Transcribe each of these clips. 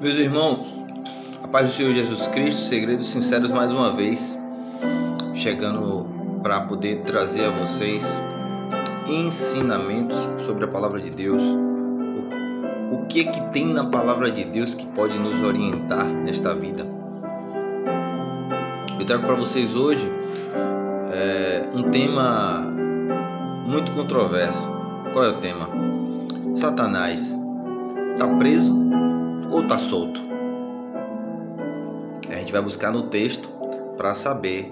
Meus irmãos, a paz do Senhor Jesus Cristo, segredos sinceros mais uma vez, chegando para poder trazer a vocês ensinamentos sobre a palavra de Deus. O que tem na palavra de Deus que pode nos orientar nesta vida? Eu trago para vocês hoje um tema muito controverso. Qual é o tema? Satanás está preso ou está solto? A gente vai buscar no texto para saber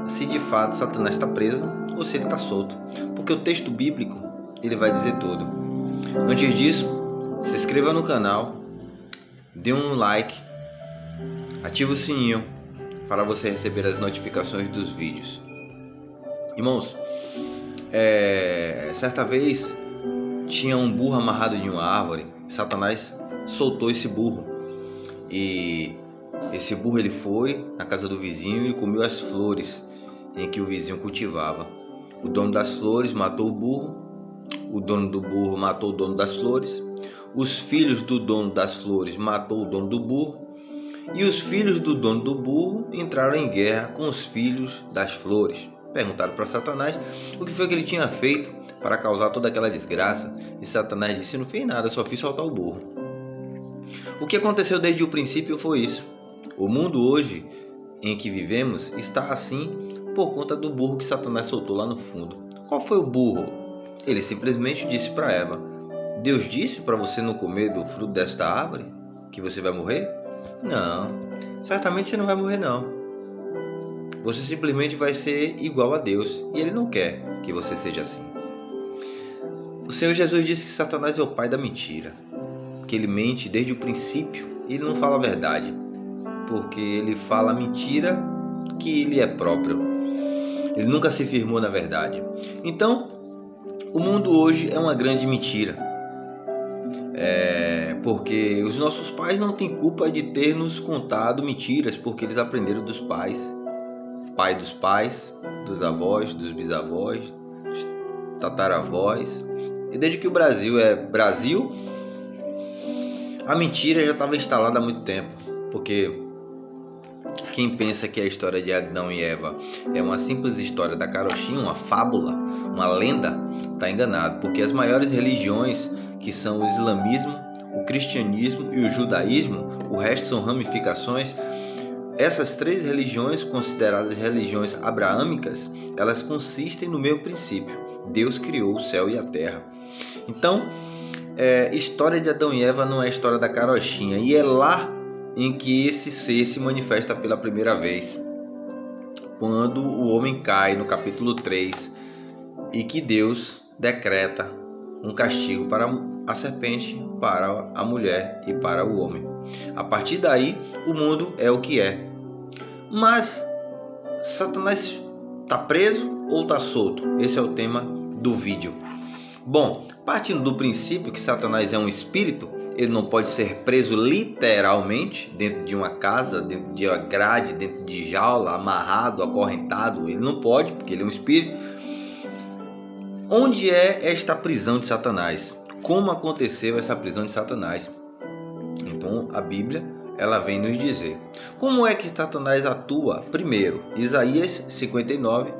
se de fato Satanás está preso ou se ele está solto, porque o texto bíblico ele vai dizer tudo. Antes disso, se inscreva no canal, dê um like, ative o sininho para você receber as notificações dos vídeos. Irmãos, certa vez tinha um burro amarrado em uma árvore. Satanás soltou esse burro e esse burro ele foi na casa do vizinho e comeu as flores em que o vizinho cultivava. O dono das flores matou o burro, o dono do burro matou o dono das flores, os filhos do dono das flores matou o dono do burro, e os filhos do dono do burro entraram em guerra com os filhos das flores. Perguntaram para Satanás o que foi que ele tinha feito para causar toda aquela desgraça, e Satanás disse: não fiz nada, só fiz soltar o burro. O que aconteceu desde o princípio foi isso. O mundo hoje em que vivemos está assim por conta do burro que Satanás soltou lá no fundo. Qual foi o burro? Ele simplesmente disse para Eva: Deus disse para você não comer do fruto desta árvore que você vai morrer? Não, certamente você não vai morrer não. Você simplesmente vai ser igual a Deus, e Ele não quer que você seja assim. O Senhor Jesus disse que Satanás é o pai da mentira, que ele mente desde o princípio e ele não fala a verdade, porque ele fala a mentira que ele é próprio. Ele nunca se firmou na verdade. Então, o mundo hoje é uma grande mentira. Porque os nossos pais não têm culpa de ter nos contado mentiras, porque eles aprenderam dos pais, pai dos pais, dos avós, dos bisavós, dos tataravós. E desde que o Brasil é Brasil, a mentira já estava instalada há muito tempo, porque quem pensa que a história de Adão e Eva é uma simples história da carochinha, uma fábula, uma lenda, está enganado, porque as maiores religiões, que são o islamismo, o cristianismo e o judaísmo, o resto são ramificações. Essas três religiões, consideradas religiões abraâmicas, elas consistem no mesmo princípio: Deus criou o céu e a terra. Então, história de Adão e Eva não é a história da carochinha, e é lá em que esse ser se manifesta pela primeira vez, quando o homem cai no capítulo 3, e que Deus decreta um castigo para a serpente, para a mulher e para o homem. A partir daí, o mundo é o que é. Mas Satanás está preso ou está solto? Esse é o tema do vídeo. Bom, partindo do princípio que Satanás é um espírito, ele não pode ser preso literalmente dentro de uma casa, dentro de uma grade, dentro de jaula, amarrado, acorrentado. Ele não pode, porque ele é um espírito. Onde é esta prisão de Satanás? Como aconteceu essa prisão de Satanás? Então a Bíblia ela vem nos dizer como é que Satanás atua. Primeiro, Isaías 59.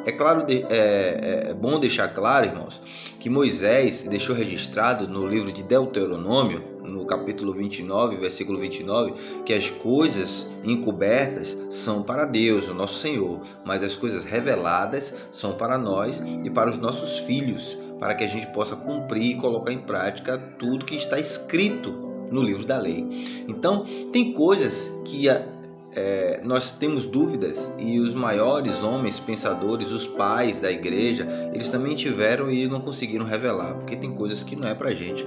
É claro, é bom deixar claro, irmãos, que Moisés deixou registrado no livro de Deuteronômio, no capítulo 29, versículo 29, que as coisas encobertas são para Deus, o nosso Senhor, mas as coisas reveladas são para nós e para os nossos filhos, para que a gente possa cumprir e colocar em prática tudo que está escrito no livro da lei. Então, tem coisas que nós temos dúvidas, e os maiores homens pensadores, os pais da igreja, eles também tiveram e não conseguiram revelar, porque tem coisas que não é pra gente.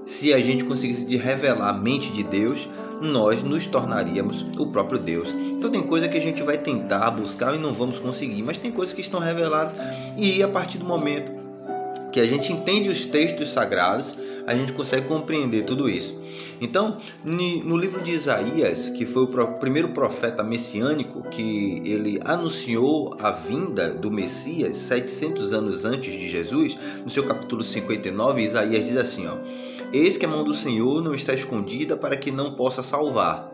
Se a gente conseguisse revelar a mente de Deus, nós nos tornaríamos o próprio Deus. Então tem coisa que a gente vai tentar buscar e não vamos conseguir, mas tem coisas que estão reveladas, e a partir do momento que a gente entende os textos sagrados, a gente consegue compreender tudo isso. Então, no livro de Isaías, que foi o primeiro profeta messiânico, que ele anunciou a vinda do Messias 700 anos antes de Jesus, no seu capítulo 59, Isaías diz assim, ó: eis que a mão do Senhor não está escondida para que não possa salvar,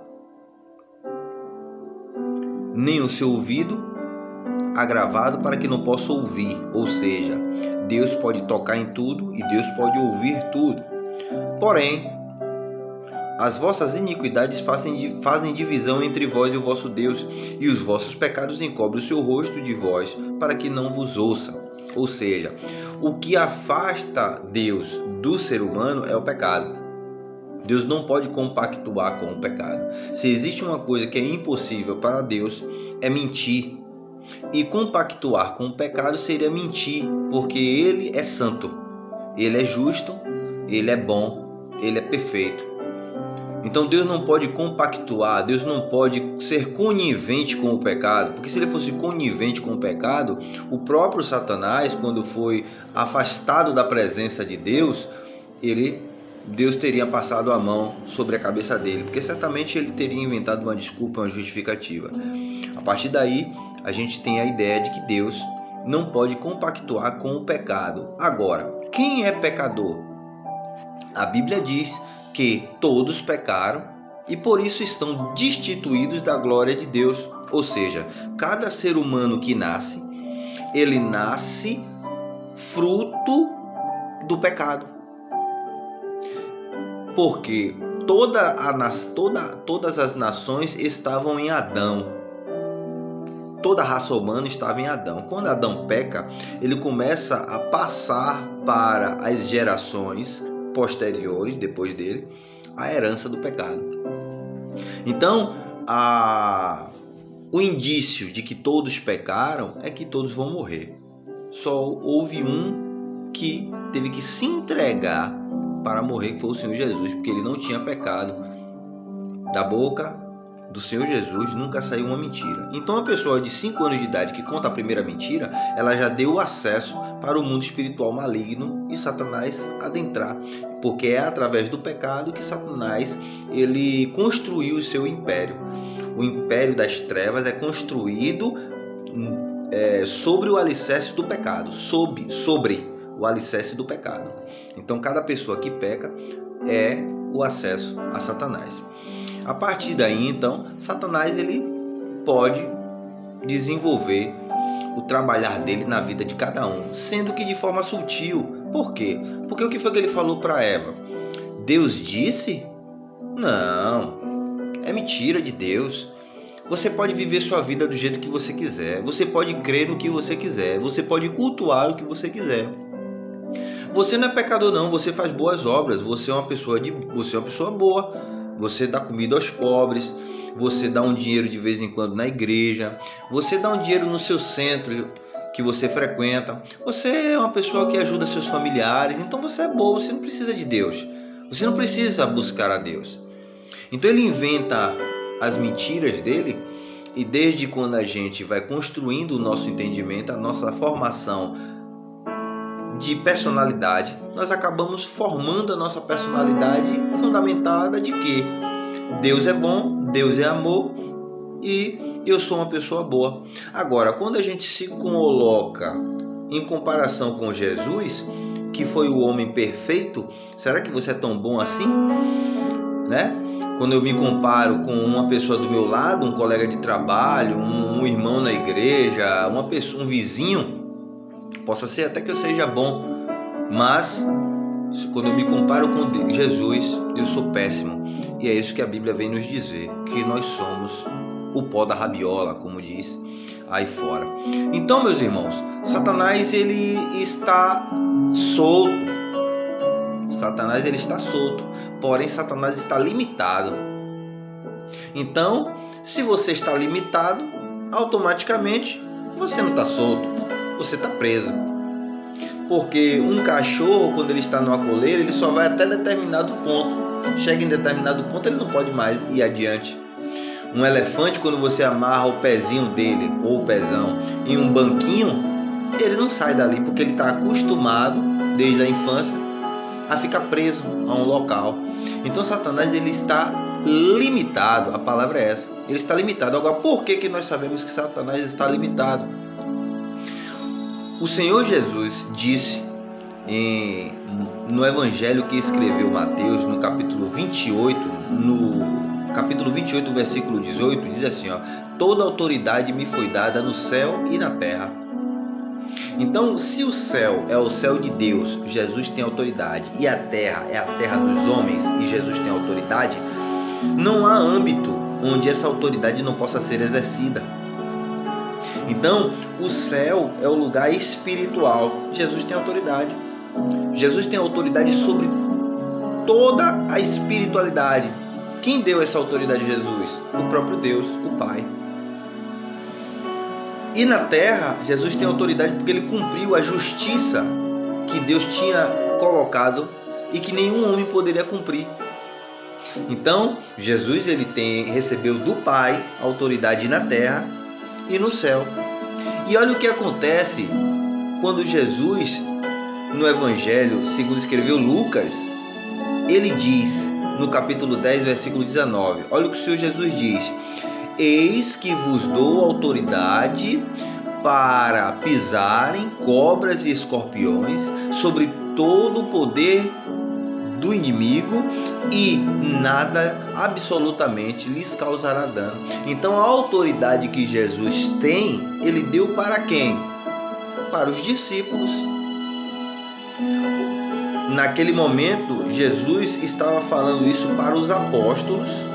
nem o seu ouvido agravado para que não possa ouvir. Ou seja, Deus pode tocar em tudo e Deus pode ouvir tudo. Porém, as vossas iniquidades fazem divisão entre vós e o vosso Deus, e os vossos pecados encobrem o seu rosto de vós, para que não vos ouça. Ou seja, o que afasta Deus do ser humano é o pecado. Deus não pode compactuar com o pecado. Se existe uma coisa que é impossível para Deus, é mentir. E compactuar com o pecado seria mentir, porque Ele é santo, Ele é justo, Ele é bom, Ele é perfeito. Então Deus não pode compactuar, Deus não pode ser conivente com o pecado, porque se Ele fosse conivente com o pecado, o próprio Satanás, quando foi afastado da presença de Deus, Deus teria passado a mão sobre a cabeça dele, porque certamente ele teria inventado uma desculpa, uma justificativa. A partir daí, a gente tem a ideia de que Deus não pode compactuar com o pecado. Agora, quem é pecador? A Bíblia diz que todos pecaram e por isso estão destituídos da glória de Deus. Ou seja, cada ser humano que nasce, ele nasce fruto do pecado. Porque todas as nações estavam em Adão. Toda a raça humana estava em Adão. Quando Adão peca, ele começa a passar para as gerações posteriores, depois dele, a herança do pecado. Então, o indício de que todos pecaram é que todos vão morrer. Só houve um que teve que se entregar para morrer, que foi o Senhor Jesus, porque ele não tinha pecado. Da boca do Senhor Jesus nunca saiu uma mentira. Então a pessoa de 5 anos de idade que conta a primeira mentira, ela já deu acesso para o mundo espiritual maligno e Satanás adentrar, porque é através do pecado que Satanás ele construiu o seu império. O império das trevas é construído sobre o alicerce do pecado, sobre o alicerce do pecado. Então cada pessoa que peca é o acesso a Satanás. A partir daí, então, Satanás ele pode desenvolver o trabalhar dele na vida de cada um, sendo que de forma sutil. Por quê? Porque o que foi que ele falou para Eva? Deus disse? Não, é mentira de Deus. Você pode viver sua vida do jeito que você quiser, você pode crer no que você quiser, você pode cultuar o que você quiser. Você não é pecador não, você faz boas obras, você é uma pessoa boa. Você dá comida aos pobres, você dá um dinheiro de vez em quando na igreja, você dá um dinheiro no seu centro que você frequenta, você é uma pessoa que ajuda seus familiares, então você é boa, você não precisa de Deus, você não precisa buscar a Deus. Então ele inventa as mentiras dele, e desde quando a gente vai construindo o nosso entendimento, a nossa formação de personalidade, nós acabamos formando a nossa personalidade fundamentada de que Deus é bom, Deus é amor e eu sou uma pessoa boa. Agora, quando a gente se coloca em comparação com Jesus, que foi o homem perfeito, será que você é tão bom assim? Né? Quando eu me comparo com uma pessoa do meu lado, um colega de trabalho, um irmão na igreja, uma pessoa, um vizinho, possa ser até que eu seja bom, mas quando eu me comparo com Jesus, eu sou péssimo. E é isso que a Bíblia vem nos dizer, que nós somos o pó da rabiola, como diz aí fora. Então, meus irmãos, Satanás ele está solto. Satanás ele está solto, porém Satanás está limitado. Então, se você está limitado, automaticamente você não está solto. Você está preso. Porque um cachorro, quando ele está numa coleira, ele só vai até determinado ponto. Chega em determinado ponto, ele não pode mais ir adiante. Um elefante, quando você amarra o pezinho dele, ou o pezão, em um banquinho, ele não sai dali, porque ele está acostumado desde a infância, a ficar preso a um local. Então Satanás ele está limitado, a palavra é essa, ele está limitado. Agora, por que nós sabemos que Satanás está limitado? O Senhor Jesus disse no evangelho que escreveu Mateus, no capítulo 28, versículo 18, diz assim, toda autoridade me foi dada no céu e na terra. Então, se o céu é o céu de Deus, Jesus tem autoridade, e a terra é a terra dos homens, e Jesus tem autoridade, não há âmbito onde essa autoridade não possa ser exercida. Então, o céu é o lugar espiritual. Jesus tem autoridade. Jesus tem autoridade sobre toda a espiritualidade. Quem deu essa autoridade a Jesus? O próprio Deus, o Pai. E na terra, Jesus tem autoridade porque ele cumpriu a justiça que Deus tinha colocado e que nenhum homem poderia cumprir. Então, Jesus recebeu do Pai autoridade na terra e no céu. E olha o que acontece quando Jesus, no Evangelho, segundo escreveu Lucas, ele diz, no capítulo 10, versículo 19, olha o que o Senhor Jesus diz: eis que vos dou autoridade para pisarem cobras e escorpiões, sobre todo o poder do inimigo, e nada absolutamente lhes causará dano. Então a autoridade que Jesus tem, ele deu para quem? Para os discípulos. Naquele momento, Jesus estava falando isso para os apóstolos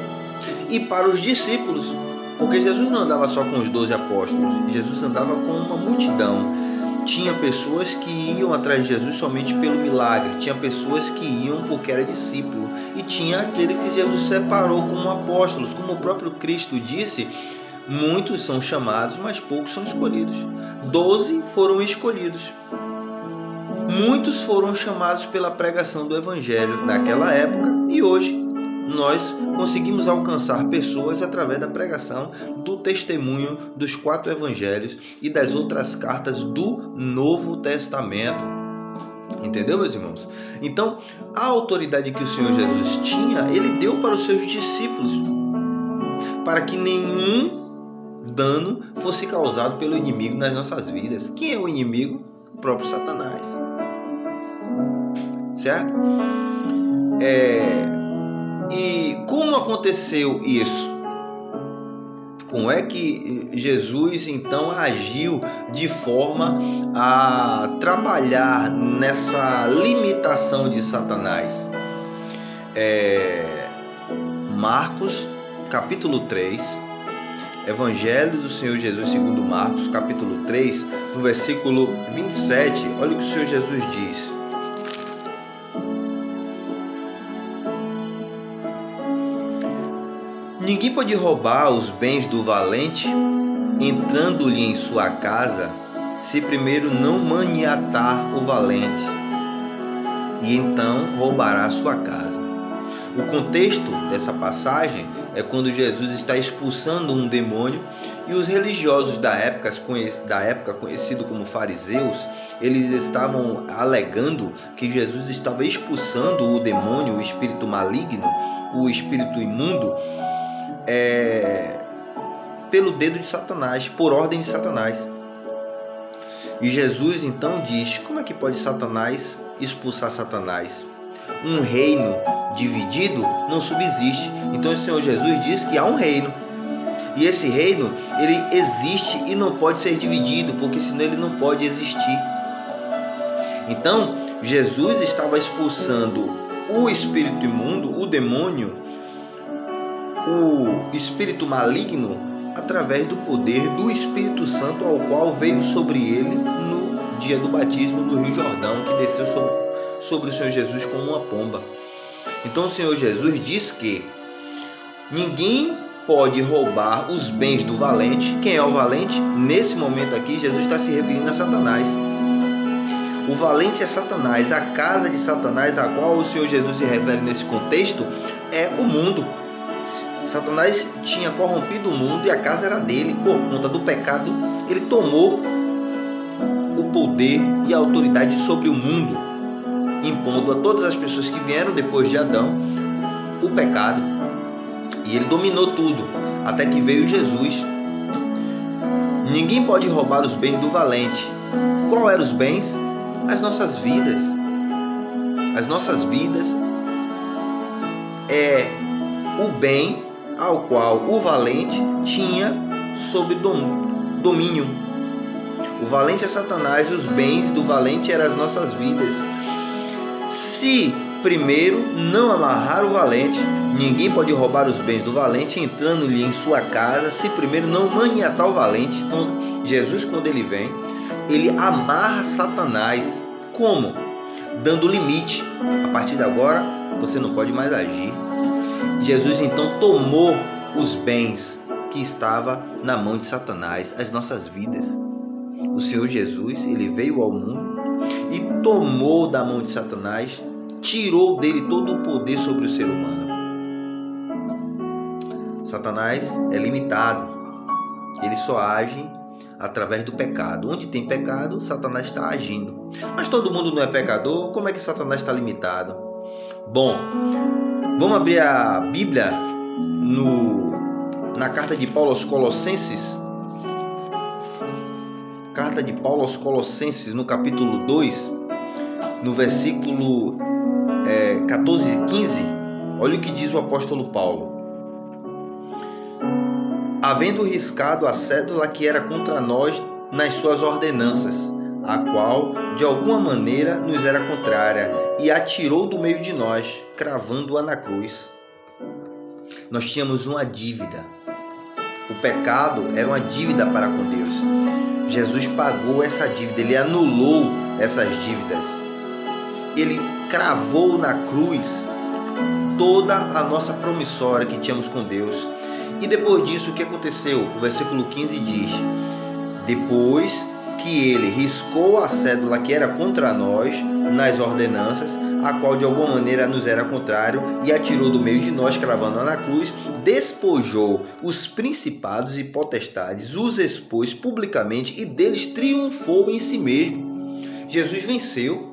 e para os discípulos, porque Jesus não andava só com os 12 apóstolos, Jesus andava com uma multidão. Tinha pessoas que iam atrás de Jesus somente pelo milagre, tinha pessoas que iam porque era discípulo, e tinha aqueles que Jesus separou como apóstolos. Como o próprio Cristo disse, muitos são chamados, mas poucos são escolhidos. 12 foram escolhidos. Muitos foram chamados pela pregação do Evangelho naquela época, e hoje nós conseguimos alcançar pessoas através da pregação do testemunho dos 4 evangelhos e das outras cartas do Novo Testamento. Entendeu, meus irmãos? Então, a autoridade que o Senhor Jesus tinha, ele deu para os seus discípulos, para que nenhum dano fosse causado pelo inimigo nas nossas vidas. Quem é o inimigo? O próprio Satanás. Certo? E como aconteceu isso? Como é que Jesus então agiu de forma a trabalhar nessa limitação de Satanás? Marcos capítulo 3, Evangelho do Senhor Jesus segundo Marcos capítulo 3, no versículo 27, olha o que o Senhor Jesus diz. Ninguém pode roubar os bens do valente, entrando-lhe em sua casa, se primeiro não maniatar o valente, e então roubará sua casa. O contexto dessa passagem é quando Jesus está expulsando um demônio, e os religiosos da época conhecido como fariseus, eles estavam alegando que Jesus estava expulsando o demônio, o espírito maligno, o espírito imundo, pelo dedo de Satanás, por ordem de Satanás. E Jesus então diz: como é que pode Satanás expulsar Satanás? Um reino dividido não subsiste. Então o Senhor Jesus diz que há um reino, e esse reino ele existe e não pode ser dividido, porque senão ele não pode existir. Então Jesus estava expulsando o espírito imundo, o demônio, o espírito maligno, através do poder do Espírito Santo, ao qual veio sobre ele no dia do batismo no Rio Jordão, que desceu sobre o Senhor Jesus como uma pomba. Então o Senhor Jesus diz que ninguém pode roubar os bens do valente. Quem é o valente? Nesse momento aqui, Jesus está se referindo a Satanás. O valente é Satanás. A casa de Satanás, a qual o Senhor Jesus se refere nesse contexto, é o mundo. Satanás tinha corrompido o mundo e a casa era dele. Por conta do pecado, ele tomou o poder e a autoridade sobre o mundo. impondo a todas as pessoas que vieram depois de Adão o pecado. E ele dominou tudo, até que veio Jesus. Ninguém pode roubar os bens do valente. Qual eram os bens? As nossas vidas. As nossas vidas é o bem ao qual o valente tinha sob domínio. O valente é Satanás, os bens do valente eram as nossas vidas. Se primeiro não amarrar o valente, ninguém pode roubar os bens do valente entrando-lhe em sua casa, se primeiro não maniatar o valente. Então Jesus, quando ele vem, ele amarra Satanás. Como? Dando limite. A partir de agora você não pode mais agir. Jesus então tomou os bens que estava na mão de Satanás, as nossas vidas. O Senhor Jesus, ele veio ao mundo e tomou da mão de Satanás, tirou dele todo o poder sobre o ser humano. Satanás é limitado, ele só age através do pecado. Onde tem pecado, Satanás está agindo. Mas todo mundo não é pecador, como é que Satanás está limitado? Bom, vamos abrir a Bíblia na carta de Paulo aos Colossenses. Carta de Paulo aos Colossenses, no capítulo 2, no versículo 14 e 15. Olha o que diz o apóstolo Paulo. Havendo riscado a cédula que era contra nós nas suas ordenanças, a qual de alguma maneira nos era contrária, e a tirou do meio de nós, cravando-a na cruz. Nós tínhamos uma dívida. O pecado era uma dívida para com Deus. Jesus pagou essa dívida, ele anulou essas dívidas. Ele cravou na cruz toda a nossa promissória que tínhamos com Deus. E depois disso, o que aconteceu? O versículo 15 diz: depois que ele riscou a cédula que era contra nós nas ordenanças, a qual de alguma maneira nos era contrário, e a tirou do meio de nós, cravando-a na cruz, despojou os principados e potestades, os expôs publicamente e deles triunfou em si mesmo. Jesus venceu.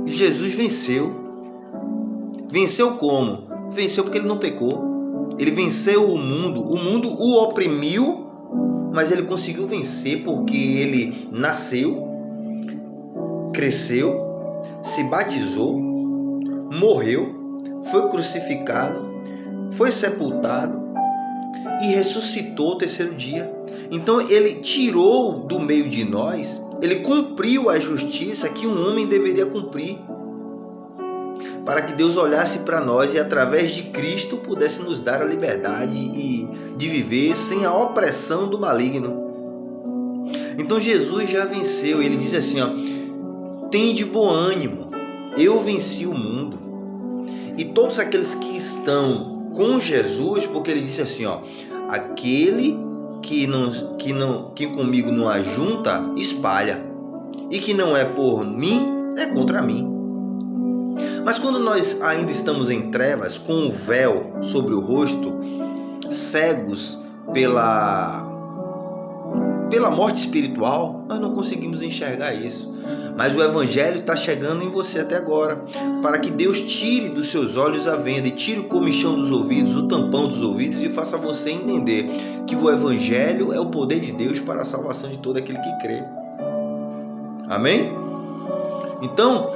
Jesus venceu. Venceu como? Venceu porque ele não pecou. Ele venceu o mundo o oprimiu, mas ele conseguiu vencer porque ele nasceu, cresceu, se batizou, morreu, foi crucificado, foi sepultado e ressuscitou ao terceiro dia. Então ele tirou do meio de nós, ele cumpriu a justiça que um homem deveria cumprir, para que Deus olhasse para nós e através de Cristo pudesse nos dar a liberdade de viver sem a opressão do maligno. Então Jesus já venceu. Ele diz assim, tende bom ânimo, eu venci o mundo. E todos aqueles que estão com Jesus, porque ele disse assim, aquele que comigo não ajunta, espalha, e que não é por mim, é contra mim. Mas quando nós ainda estamos em trevas, com o véu sobre o rosto, cegos pela morte espiritual, nós não conseguimos enxergar isso. Mas o Evangelho está chegando em você até agora, para que Deus tire dos seus olhos a venda e tire o comichão dos ouvidos, o tampão dos ouvidos, e faça você entender que o Evangelho é o poder de Deus para a salvação de todo aquele que crê. Amém? Então,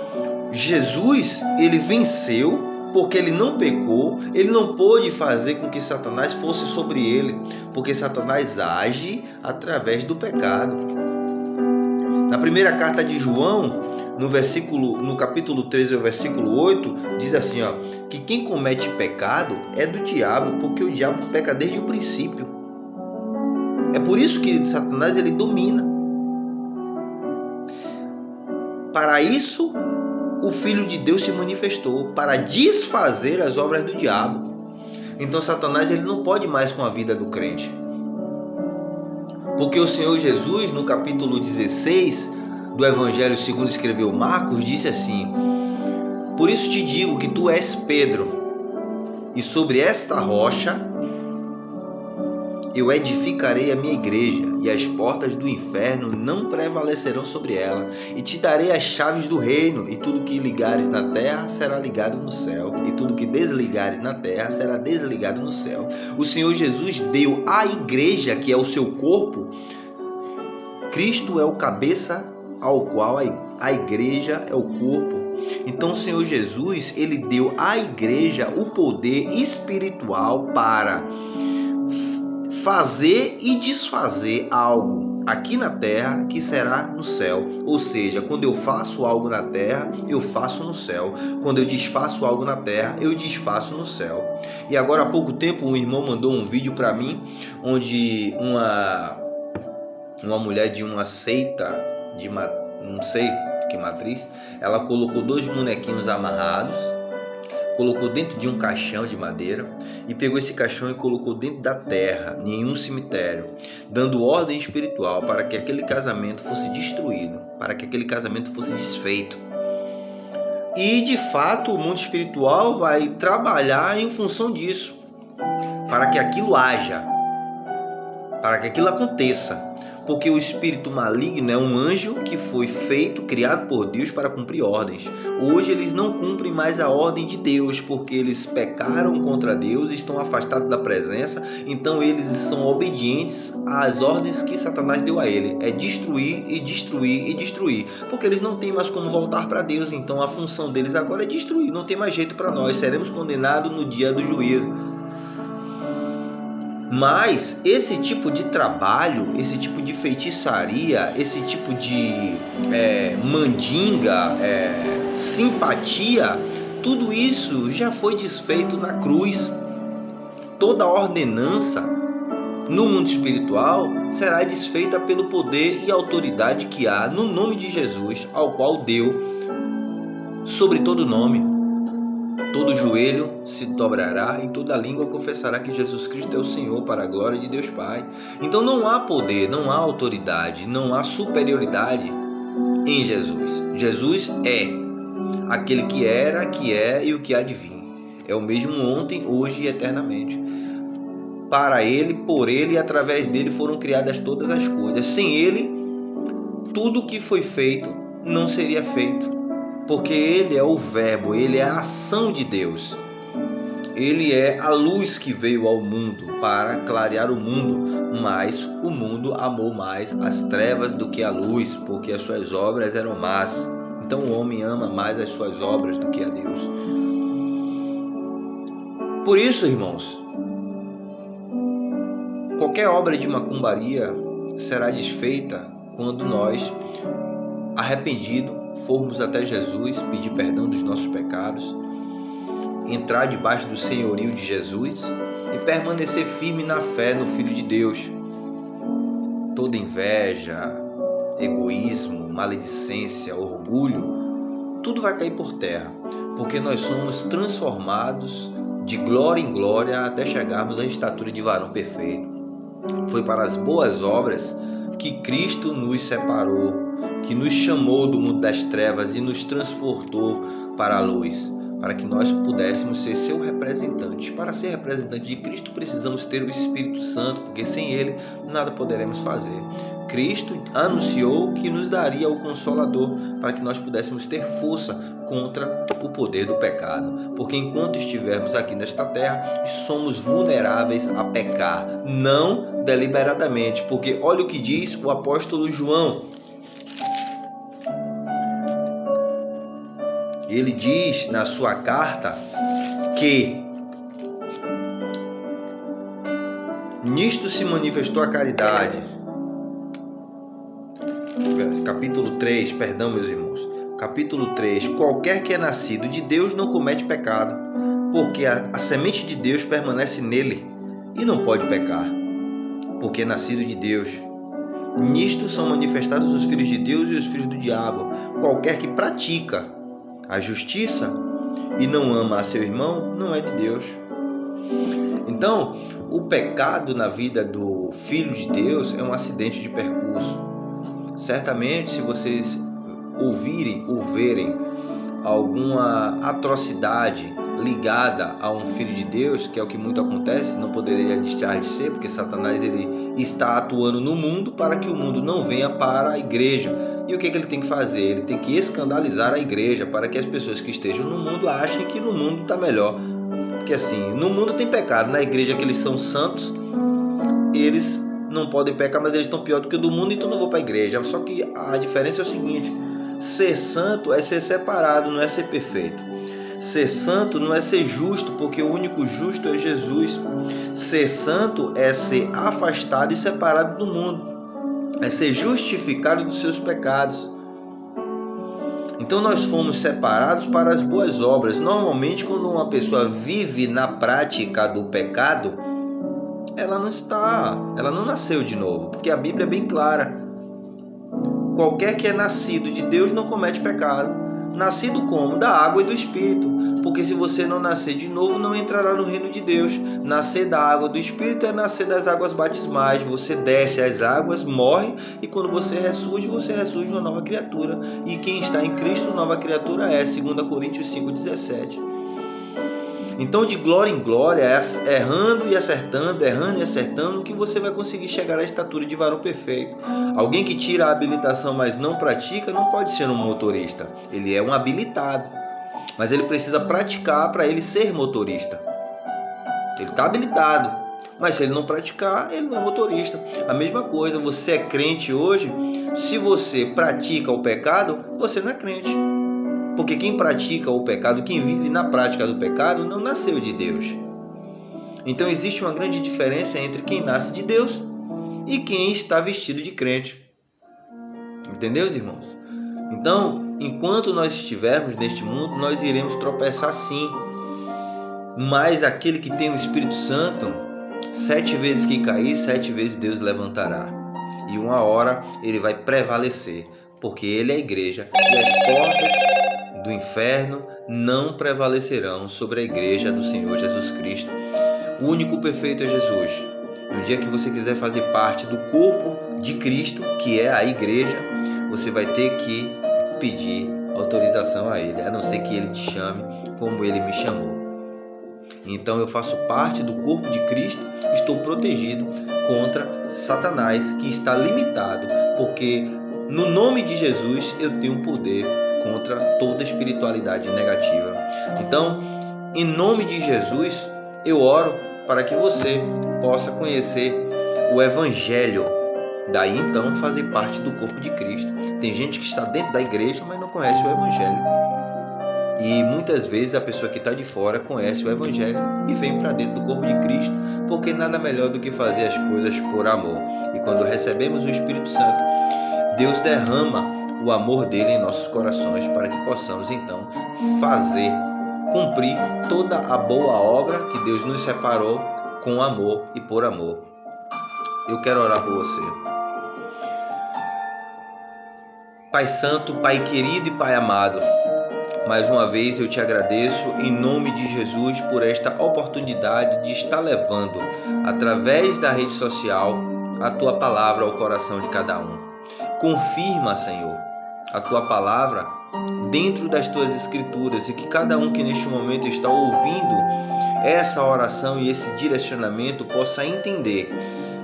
Jesus, ele venceu porque ele não pecou, ele não pôde fazer com que Satanás fosse sobre ele, porque Satanás age através do pecado. Na primeira carta de João, no capítulo 13, o versículo 8, diz assim, que quem comete pecado é do diabo, porque o diabo peca desde o princípio. É por isso que Satanás ele domina. Para isso, o Filho de Deus se manifestou, para desfazer as obras do diabo. Então Satanás ele não pode mais com a vida do crente. Porque o Senhor Jesus, no capítulo 16 do Evangelho segundo escreveu Marcos, disse assim: por isso te digo que tu és Pedro, e sobre esta rocha Eu edificarei a minha igreja, e as portas do inferno não prevalecerão sobre ela. E te darei as chaves do reino, e tudo que ligares na terra será ligado no céu, e tudo que desligares na terra será desligado no céu. O Senhor Jesus deu à igreja, que é o seu corpo. Cristo é o cabeça ao qual a igreja é o corpo. Então o Senhor Jesus, ele deu à igreja o poder espiritual para fazer e desfazer algo aqui na terra que será no céu. Ou seja, quando eu faço algo na terra, eu faço no céu. Quando eu desfaço algo na terra, eu desfaço no céu. E agora há pouco tempo um irmão mandou um vídeo para mim, onde uma mulher de uma seita, não sei que matriz, ela colocou 2 bonequinhos amarrados, colocou dentro de um caixão de madeira e pegou esse caixão e colocou dentro da terra, em um cemitério, dando ordem espiritual para que aquele casamento fosse destruído, para que aquele casamento fosse desfeito. E de fato o mundo espiritual vai trabalhar em função disso, para que aquilo haja, para que aquilo aconteça. Porque o espírito maligno é um anjo que foi feito, criado por Deus para cumprir ordens. Hoje eles não cumprem mais a ordem de Deus, porque eles pecaram contra Deus, estão afastados da presença, então eles são obedientes às ordens que Satanás deu a ele. É destruir e destruir e destruir, porque eles não têm mais como voltar para Deus, então a função deles agora é destruir, não tem mais jeito para nós, seremos condenados no dia do juízo. Mas esse tipo de trabalho, esse tipo de feitiçaria, esse tipo de mandinga, simpatia, tudo isso já foi desfeito na cruz. Toda ordenança no mundo espiritual será desfeita pelo poder e autoridade que há no nome de Jesus, ao qual deu sobre todo nome. Todo joelho se dobrará e toda língua confessará que Jesus Cristo é o Senhor, para a glória de Deus Pai. Então não há poder, não há autoridade, não há superioridade em Jesus. Jesus é aquele que era, que é e o que há de vir. É o mesmo ontem, hoje e eternamente. Para Ele, por Ele e através dele foram criadas todas as coisas. Sem Ele, tudo que foi feito não seria feito. Porque Ele é o verbo, Ele é a ação de Deus. Ele é a luz que veio ao mundo para clarear o mundo, mas o mundo amou mais as trevas do que a luz, porque as suas obras eram más. Então o homem ama mais as suas obras do que a Deus. Por isso, irmãos, qualquer obra de macumbaria será desfeita quando nós, arrependidos, formos até Jesus, pedir perdão dos nossos pecados, entrar debaixo do senhorio de Jesus e permanecer firme na fé no Filho de Deus. Toda inveja, egoísmo, maledicência, orgulho, tudo vai cair por terra, porque nós somos transformados de glória em glória até chegarmos à estatura de varão perfeito. Foi para as boas obras que Cristo nos separou, que nos chamou do mundo das trevas e nos transportou para a luz, para que nós pudéssemos ser seu representante. Para ser representante de Cristo, precisamos ter o Espírito Santo, porque sem ele nada poderemos fazer. Cristo anunciou que nos daria o Consolador, para que nós pudéssemos ter força contra o poder do pecado. Porque enquanto estivermos aqui nesta terra, somos vulneráveis a pecar, não deliberadamente, porque olha o que diz o apóstolo João. Ele diz na sua carta que nisto se manifestou a caridade. Capítulo 3, perdão, meus irmãos. Capítulo 3. Qualquer que é nascido de Deus não comete pecado, porque a semente de Deus permanece nele e não pode pecar, porque é nascido de Deus. Nisto são manifestados os filhos de Deus e os filhos do diabo. Qualquer que pratica a justiça e não ama a seu irmão não é de Deus. Então, o pecado na vida do Filho de Deus é um acidente de percurso. Certamente, se vocês ouvirem ou verem alguma atrocidade ligada a um filho de Deus, que é o que muito acontece, não poderia deixar de ser, porque Satanás ele está atuando no mundo para que o mundo não venha para a igreja. E o que ele tem que fazer? Ele tem que escandalizar a igreja para que as pessoas que estejam no mundo achem que no mundo está melhor. Porque assim, no mundo tem pecado, na igreja que eles são santos, eles não podem pecar, mas eles estão pior do que o do mundo, então não vou para a igreja. Só que a diferença é o seguinte: ser santo é ser separado, não é ser perfeito. Ser santo não é ser justo, porque o único justo é Jesus. Ser santo é ser afastado e separado do mundo, é ser justificado dos seus pecados. Então nós fomos separados para as boas obras. Normalmente, quando uma pessoa vive na prática do pecado, ela não nasceu de novo, porque a Bíblia é bem clara: qualquer que é nascido de Deus não comete pecado. Nascido como? Da água e do Espírito. Porque se você não nascer de novo, não entrará no reino de Deus. Nascer da água do Espírito é nascer das águas batismais. Você desce as águas, morre, e quando você ressurge uma nova criatura. E quem está em Cristo, nova criatura é. 2 Coríntios 5,17. Então, de glória em glória, errando e acertando, que você vai conseguir chegar à estatura de varão perfeito. Alguém que tira a habilitação, mas não pratica, não pode ser um motorista. Ele é um habilitado, mas ele precisa praticar para ele ser motorista. Ele está habilitado, mas se ele não praticar, ele não é motorista. A mesma coisa, você é crente hoje, se você pratica o pecado, você não é crente. Porque quem pratica o pecado, quem vive na prática do pecado, não nasceu de Deus. Então existe uma grande diferença entre quem nasce de Deus e quem está vestido de crente. Entendeu, irmãos? Então, enquanto nós estivermos neste mundo, nós iremos tropeçar sim. Mas aquele que tem o Espírito Santo, 7 vezes que cair, 7 vezes Deus levantará. E uma hora ele vai prevalecer, porque ele é a igreja e as portas do inferno não prevalecerão sobre a igreja do Senhor Jesus Cristo. O único perfeito é Jesus. No dia que você quiser fazer parte do corpo de Cristo, que é a igreja, você vai ter que pedir autorização a Ele, a não ser que Ele te chame como Ele me chamou. Então eu faço parte do corpo de Cristo, estou protegido contra Satanás, que está limitado, porque no nome de Jesus eu tenho poder contra toda espiritualidade negativa. Então, em nome de Jesus, eu oro para que você possa conhecer o Evangelho. Daí então fazer parte do corpo de Cristo. Tem gente que está dentro da igreja, mas não conhece o Evangelho. E muitas vezes a pessoa que está de fora conhece o Evangelho e vem para dentro do corpo de Cristo, porque nada melhor do que fazer as coisas por amor. E quando recebemos o Espírito Santo, Deus derrama o amor dele em nossos corações para que possamos então cumprir toda a boa obra que Deus nos separou com amor e por amor. Eu quero orar por você. Pai Santo, Pai querido e Pai amado, mais uma vez eu te agradeço em nome de Jesus por esta oportunidade de estar levando através da rede social a tua palavra ao coração de cada um. Confirma, Senhor, a tua palavra dentro das tuas escrituras, e que cada um que neste momento está ouvindo essa oração e esse direcionamento possa entender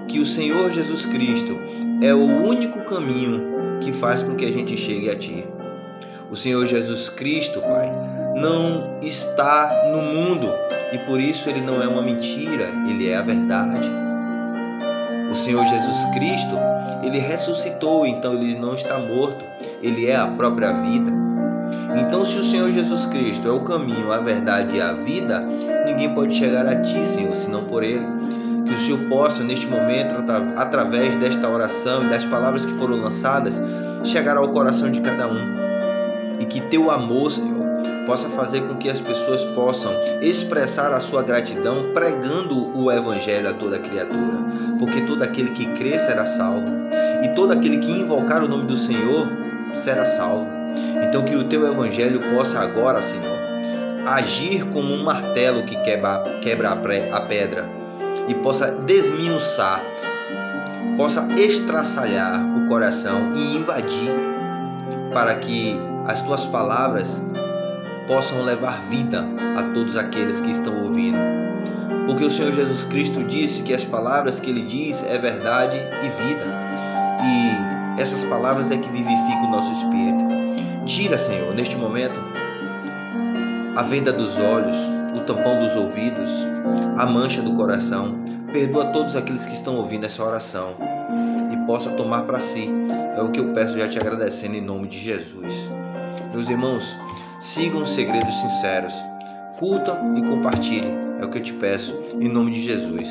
que o Senhor Jesus Cristo é o único caminho que faz com que a gente chegue a Ti. O Senhor Jesus Cristo, Pai, não está no mundo e por isso Ele não é uma mentira, Ele é a verdade. O Senhor Jesus Cristo, Ele ressuscitou, então Ele não está morto, Ele é a própria vida. Então, se o Senhor Jesus Cristo é o caminho, a verdade e a vida, ninguém pode chegar a Ti, Senhor, senão por Ele. Que o Senhor possa, neste momento, através desta oração e das palavras que foram lançadas, chegar ao coração de cada um. E que Teu amor, Senhor, possa fazer com que as pessoas possam expressar a sua gratidão pregando o Evangelho a toda criatura. Porque todo aquele que crê será salvo. E todo aquele que invocar o nome do Senhor será salvo. Então que o Teu Evangelho possa agora, Senhor, agir como um martelo que quebra a pedra e possa desmiuçar, possa estraçalhar o coração e invadir, para que as Tuas palavras possam levar vida a todos aqueles que estão ouvindo. Porque o Senhor Jesus Cristo disse que as palavras que Ele diz é verdade e vida. E essas palavras é que vivificam o nosso espírito. Tira, Senhor, neste momento, a venda dos olhos, o tampão dos ouvidos, a mancha do coração. Perdoa todos aqueles que estão ouvindo essa oração e possa tomar para si. É o que eu peço, já te agradecendo em nome de Jesus. Meus irmãos, sigam os segredos sinceros, curtam e compartilhem. É o que eu te peço em nome de Jesus.